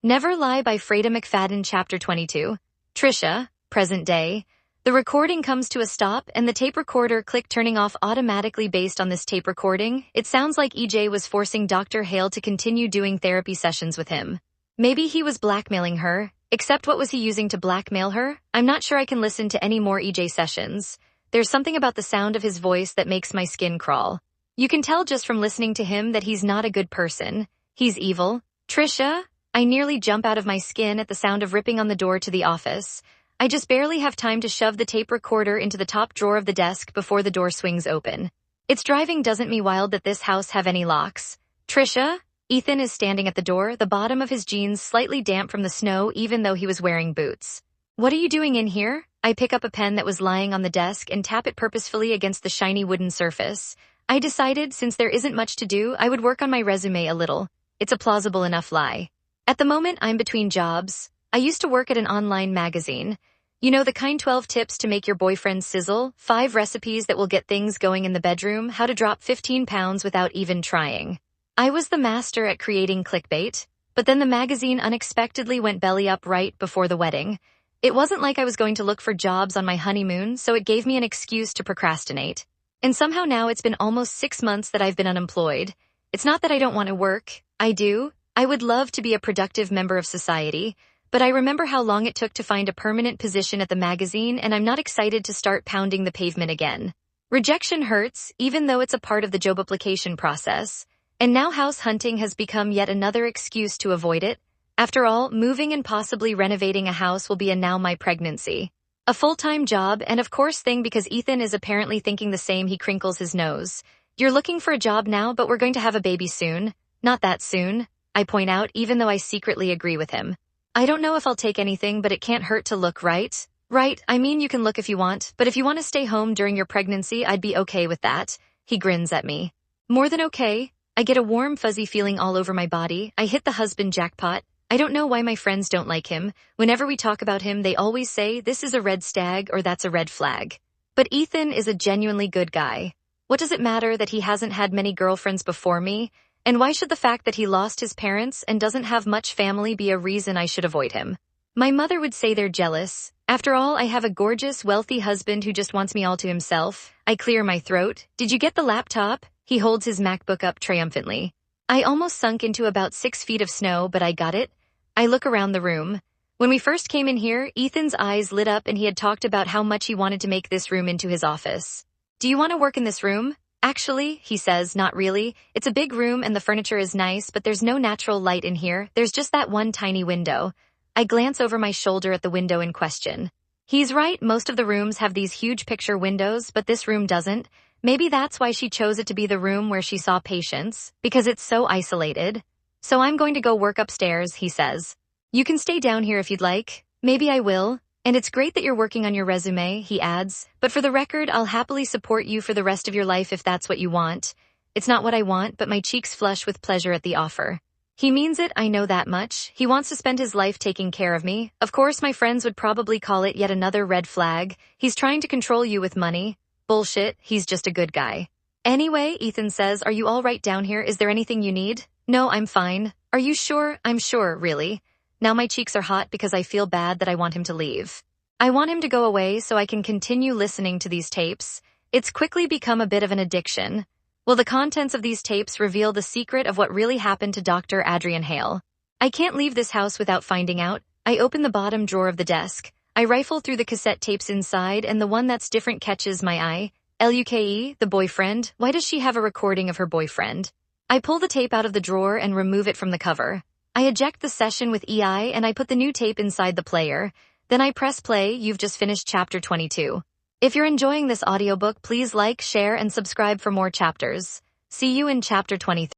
Never Lie by Freida McFadden Chapter 22. Trisha, present day. The recording comes to a stop and the tape recorder click turning off automatically based on this tape recording. It sounds like EJ was forcing Dr. Hale to continue doing therapy sessions with him. Maybe he was blackmailing her, except what was he using to blackmail her? I'm not sure I can listen to any more EJ sessions. There's something about the sound of his voice that makes my skin crawl. You can tell just from listening to him that he's not a good person. He's evil. Trisha? I nearly jump out of my skin at the sound of ripping on the door to the office. I just barely have time to shove the tape recorder into the top drawer of the desk before the door swings open. It's driving doesn't me wild that this house have any locks. Trisha? Ethan is standing at the door, the bottom of his jeans slightly damp from the snow even though he was wearing boots. What are you doing in here? I pick up a pen that was lying on the desk and tap it purposefully against the shiny wooden surface. I decided since there isn't much to do, I would work on my resume a little. It's a plausible enough lie. At the moment, I'm between jobs. I used to work at an online magazine. You know the kind 12 tips to make your boyfriend sizzle, 5 recipes that will get things going in the bedroom, how to drop 15 pounds without even trying. I was the master at creating clickbait, but then the magazine unexpectedly went belly up right before the wedding. It wasn't like I was going to look for jobs on my honeymoon, so it gave me an excuse to procrastinate. And somehow now it's been almost 6 months that I've been unemployed. It's not that I don't want to work. I do. I would love to be a productive member of society, but I remember how long it took to find a permanent position at the magazine, and I'm not excited to start pounding the pavement again. Rejection hurts, even though it's a part of the job application process. And now house hunting has become yet another excuse to avoid it. After all, moving and possibly renovating a house will be a now my pregnancy. A full-time job, and of course thing because Ethan is apparently thinking the same. He crinkles his nose. You're looking for a job now, but we're going to have a baby soon. Not that soon, I point out, even though I secretly agree with him. I don't know if I'll take anything, but it can't hurt to look, right? Right, I mean you can look if you want, but if you want to stay home during your pregnancy, I'd be okay with that. He grins at me. More than okay. I get a warm, fuzzy feeling all over my body. I hit the husband jackpot. I don't know why my friends don't like him. Whenever we talk about him, they always say, this is a red stag or that's a red flag. But Ethan is a genuinely good guy. What does it matter that he hasn't had many girlfriends before me? And why should the fact that he lost his parents and doesn't have much family be a reason I should avoid him? My mother would say they're jealous. After all, I have a gorgeous, wealthy husband who just wants me all to himself. I clear my throat. Did you get the laptop? He holds his MacBook up triumphantly. I almost sunk into about 6 feet of snow, but I got it. I look around the room. When we first came in here, Ethan's eyes lit up and he had talked about how much he wanted to make this room into his office. Do you want to work in this room? Actually, he says, not really. It's a big room and the furniture is nice, but there's no natural light in here. There's just that one tiny window. I glance over my shoulder at the window in question. He's right, most of the rooms have these huge picture windows, but this room doesn't. Maybe that's why she chose it to be the room where she saw patients, because it's so isolated. So I'm going to go work upstairs, he says. You can stay down here if you'd like. Maybe I will. And it's great that you're working on your resume, he adds, but for the record, I'll happily support you for the rest of your life if that's what you want. It's not what I want, but my cheeks flush with pleasure at the offer. He means it, I know that much. He wants to spend his life taking care of me. Of course, my friends would probably call it yet another red flag. He's trying to control you with money. Bullshit, he's just a good guy. Anyway, Ethan says, are you all right down here? Is there anything you need? No, I'm fine. Are you sure? I'm sure, really. Now my cheeks are hot because I feel bad that I want him to leave. I want him to go away so I can continue listening to these tapes. It's quickly become a bit of an addiction. Will the contents of these tapes reveal the secret of what really happened to Dr. Adrian Hale? I can't leave this house without finding out. I open the bottom drawer of the desk. I rifle through the cassette tapes inside and the one that's different catches my eye. Luke, the boyfriend. Why does she have a recording of her boyfriend? I pull the tape out of the drawer and remove it from the cover. I eject the session with EI and I put the new tape inside the player. Then I press play. You've just finished chapter 22. If you're enjoying this audiobook, please like, share, and subscribe for more chapters. See you in chapter 23.